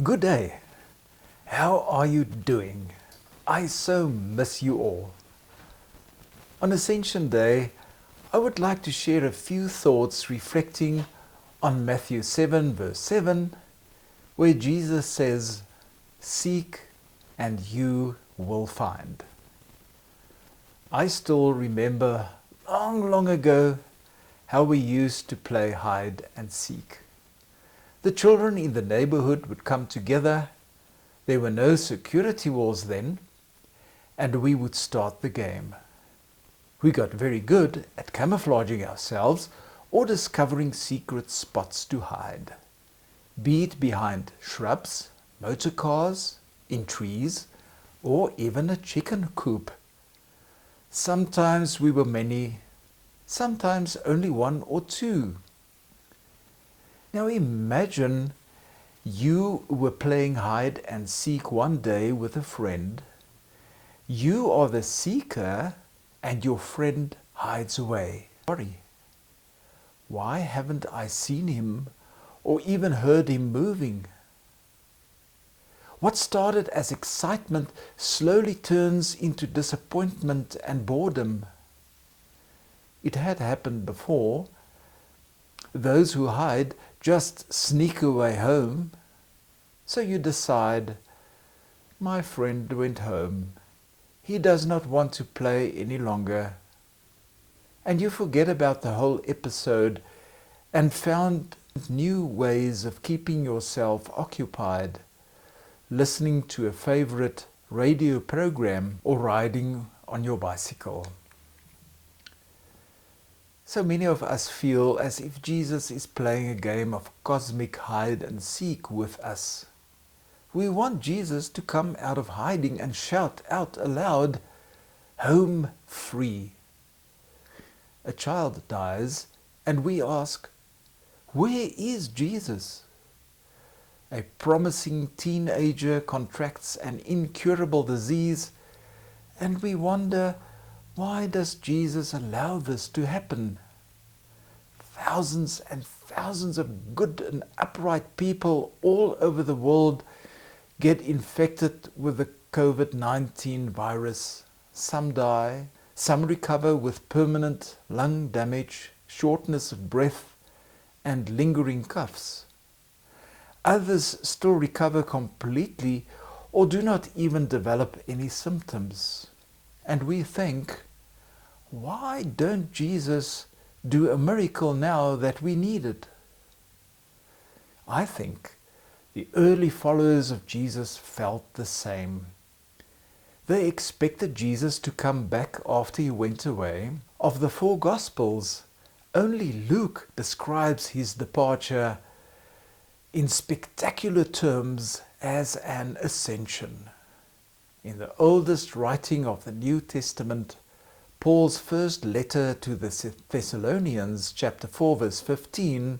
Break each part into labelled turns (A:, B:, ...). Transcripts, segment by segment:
A: Good day. How are you doing? I so miss you all. On Ascension Day, I would like to share a few thoughts reflecting on Matthew 7 verse 7, where Jesus says, "Seek and you will find." I still remember long ago how we used to play hide and seek. The children in the neighborhood would come together. There were no security walls then, and we would start the game. We got very good at camouflaging ourselves or discovering secret spots to hide, be it behind shrubs, motor cars, in trees, or even a chicken coop. Sometimes we were many, sometimes only one or two. Now imagine you were playing hide and seek one day with a friend. You are the seeker and your friend hides away. Sorry, why haven't I seen him or even heard him moving? What started as excitement slowly turns into disappointment and boredom. It had happened before. Those who hide just sneak away home. So you decide, my friend went home. He does not want to play any longer. And you forget about the whole episode and found new ways of keeping yourself occupied, listening to a favorite radio program or riding on your bicycle. So many of us feel as if Jesus is playing a game of cosmic hide and seek with us. We want Jesus to come out of hiding and shout out aloud, "Home free." A child dies and we ask, where is Jesus? A promising teenager contracts an incurable disease and we wonder, why does Jesus allow this to happen? Thousands and thousands of good and upright people all over the world get infected with the COVID-19 virus. Some die, some recover with permanent lung damage, shortness of breath, and lingering coughs. Others still recover completely or do not even develop any symptoms. And we think, why don't Jesus do a miracle now that we need it? I think the early followers of Jesus felt the same. They expected Jesus to come back after he went away. Of the four Gospels, only Luke describes his departure in spectacular terms as an ascension. In the oldest writing of the New Testament, Paul's first letter to the Thessalonians, chapter 4, verse 15,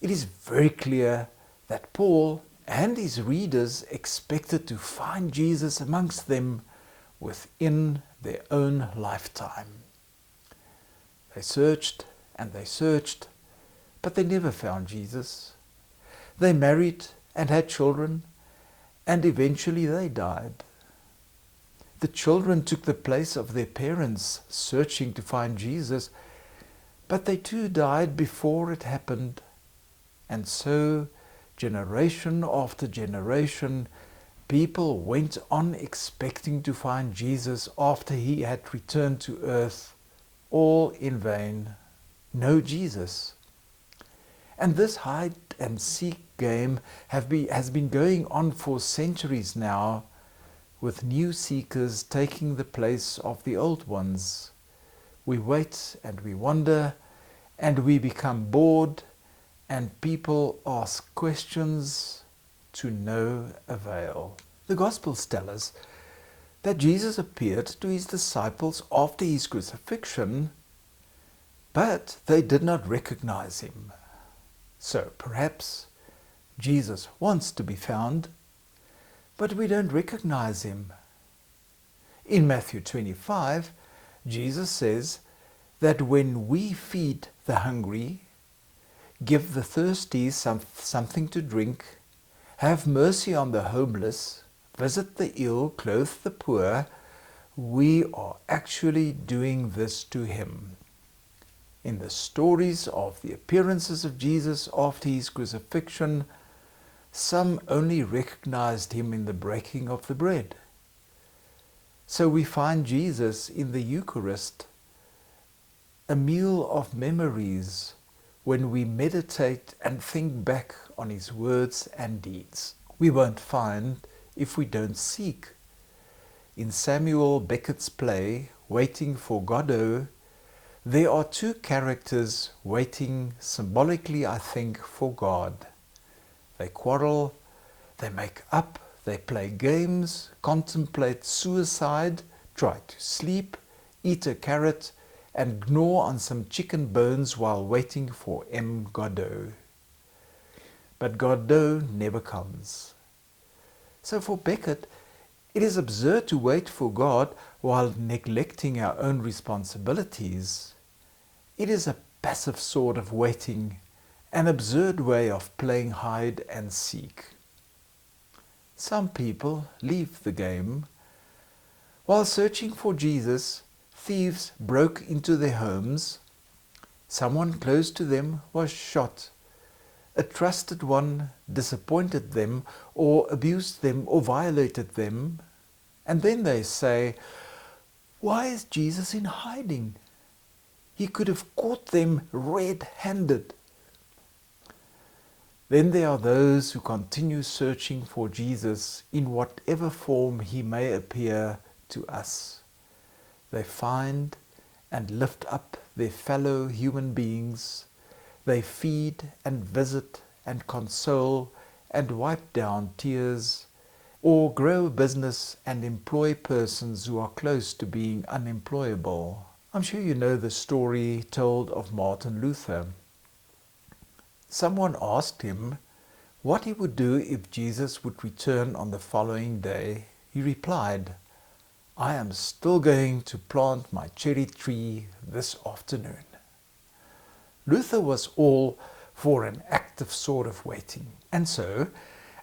A: it is very clear that Paul and his readers expected to find Jesus amongst them within their own lifetime. They searched and they searched, but they never found Jesus. They married and had children, and eventually they died. The children took the place of their parents searching to find Jesus, but they too died before it happened. And so, generation after generation, people went on expecting to find Jesus after he had returned to earth, all in vain. No Jesus. And this hide and seek game has been going on for centuries now, with new seekers taking the place of the old ones. We wait and we wonder and we become bored, and people ask questions to no avail. The Gospels tell us that Jesus appeared to his disciples after his crucifixion, but they did not recognize him. So perhaps Jesus wants to be found, but we don't recognize him. In Matthew 25, Jesus says that when we feed the hungry, give the thirsty something to drink, have mercy on the homeless, visit the ill, clothe the poor, we are actually doing this to him. In the stories of the appearances of Jesus after his crucifixion, some only recognized him in the breaking of the bread. So we find Jesus in the Eucharist, a meal of memories when we meditate and think back on his words and deeds. We won't find if we don't seek. In Samuel Beckett's play, Waiting for Godot, there are two characters waiting symbolically, I think, for God. They quarrel, they make up, they play games, contemplate suicide, try to sleep, eat a carrot, and gnaw on some chicken bones while waiting for M. Godot. But Godot never comes. So for Beckett, it is absurd to wait for God while neglecting our own responsibilities. It is a passive sort of waiting, an absurd way of playing hide and seek. Some people leave the game. While searching for Jesus, thieves broke into their homes. Someone close to them was shot. A trusted one disappointed them or abused them or violated them. And then they say, "Why is Jesus in hiding? He could have caught them red-handed." Then there are those who continue searching for Jesus in whatever form he may appear to us. They find and lift up their fellow human beings. They feed and visit and console and wipe down tears, or grow a business and employ persons who are close to being unemployable. I'm sure you know the story told of Martin Luther. Someone asked him what he would do if Jesus would return on the following day. He replied, "I am still going to plant my cherry tree this afternoon." Luther was all for an active sort of waiting. And so,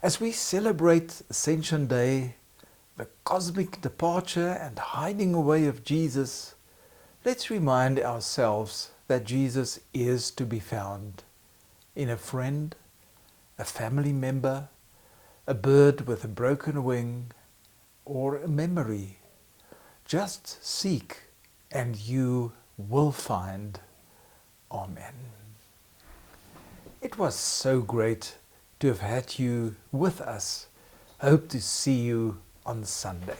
A: as we celebrate Ascension Day, the cosmic departure and hiding away of Jesus, let's remind ourselves that Jesus is to be found in a friend, a family member, a bird with a broken wing, or a memory. Just seek and you will find. Amen. It was so great to have had you with us. Hope to see you on Sunday.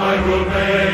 B: I will make